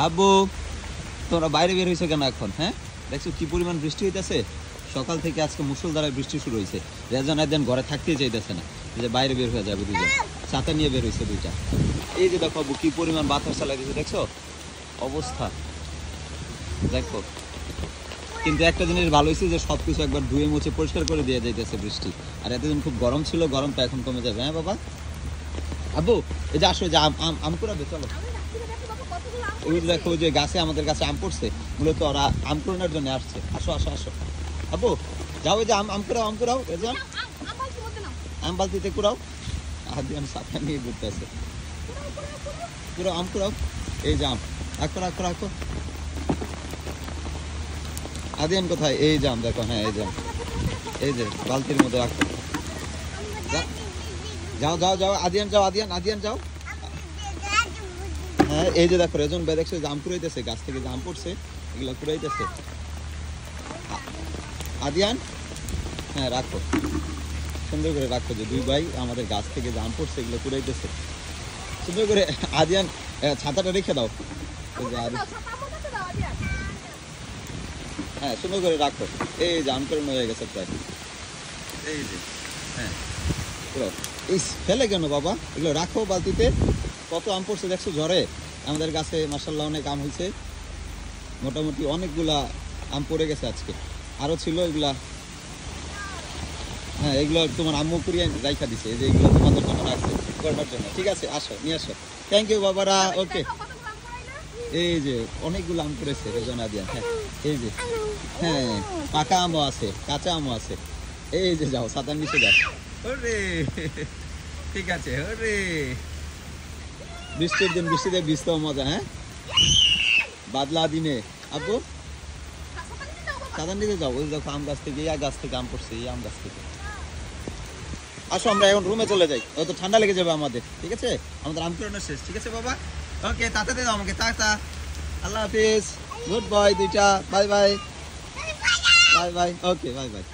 আব্বু তোমরা বাইরে বের হয়েছে কেন এখন? হ্যাঁ, দেখছো কি পরিমাণ বৃষ্টি হইতেছে। সকাল থেকে আজকে মুষলধারায় বৃষ্টি শুরু হয়েছে। রেজন একদিন ঘরে থাকতেই চাইতেছে না, যে বাইরে বের হয়ে যাবে। দুইটা ছাতা নিয়ে বের হয়েছে দুইটা। এই যে দেখো আব্বু কি পরিমাণ বাতাস চালাই দিচ্ছে, দেখছো অবস্থা দেখো। কিন্তু একটা জিনিস ভালো হয়েছে যে সবকিছু একবার ধুয়ে মুছে পরিষ্কার করে দিয়ে যাইতেছে বৃষ্টি। আর এতদিন খুব গরম ছিল, গরমটা এখন কমে যাবে। হ্যাঁ বাবা? আব্বু এই যে আসো, যে আম কুড়াবে, চলো। ওই দেখো যে গাছে, আমাদের গাছে আম পড়ছে, মূলত ওরা আম কুড়ানোর জন্য আসছে। আসো আসো আসো আব্বু, যাও। ওই যে আম কুড়াও, আম কুড়াও। রেজন আম বালতিতে কুড়াও। আদিয়ান ছাতা নিয়ে ঘুরতে আছে। কুড়াও, আম কুড়াও। এই যে আম, রাখো রাখো রাখো। আদিয়ান কোথায়? এই যে আম দেখো। হ্যাঁ এই যে এই যে বালতির মধ্যে রাখো। যাও যাও যাও আদিয়ান, যাও আদিয়ান, আদিয়ান যাও। হ্যাঁ এই যে দেখো রেজন ভাই, দেখছো জাম কুড়াইতেছে, গাছ থেকে জাম পড়ছে, এগুলো কুড়াইতেছে। আদিয়ান হ্যাঁ রাখো, সুন্দর করে রাখো, যে দুই ভাই আমাদের গাছ থেকে জাম পড়ছে, এগুলো কুড়াইতেছে সুন্দর করে। আদিয়ান ছাতাটা রেখে দাও। হ্যাঁ সুন্দর করে রাখো। এই যে আম কুড়ানো হয়ে গেছে প্রায়। এই যে হ্যাঁ এই ফেলে কেন বাবা, এগুলো রাখো বালতিতে। কত আম পড়ছে দেখছো ঝড়ে। আমাদের গাছে মাশাআল্লাহ অনেক আম হয়েছে, মোটামুটি অনেকগুলা আম পড়ে গেছে আজকে, আরো ছিল এগুলা। হ্যাঁ এগুলো তোমার আম্মু কুড়িয়ে রাইখা দিছে, এই যে এগুলো তোমাদের জন্য রাখছে করবার জন্য। ঠিক আছে আসো, নিয়ে আসো। থ্যাংক ইউ বাবারা। ওকে, এই যে অনেকগুলো আম পড়েছে রেজন আদিয়ান। হ্যাঁ এই যে হ্যাঁ পাকা আমও আছে, কাঁচা আমও আছে। এই যে যাও ছাতার নিচে যাও। ওরে ঠিক আছে। ওরে বৃষ্টির দিন বৃষ্টিতে ভিজতেও মজা। হ্যাঁ বাদলা দিনে আব্বু ছাতার নিচে যাও। ওই দেখো আম গাছ থেকে, এই গাছ থেকে আম পড়ছে, এই আম গাছ থেকে। আসো আমরা এখন রুমে চলে যাই, হয়তো ঠান্ডা লেগে যাবে আমাদের। ঠিক আছে, আমাদের আম কুড়ানো শেষ। ঠিক আছে বাবা? ওকে, তাতা দিয়ে দাও আমাকে। টাটা, আল্লাহ হাফিজ, গুড বয় দুইটা, bye bye, bye bye. Okay bye bye.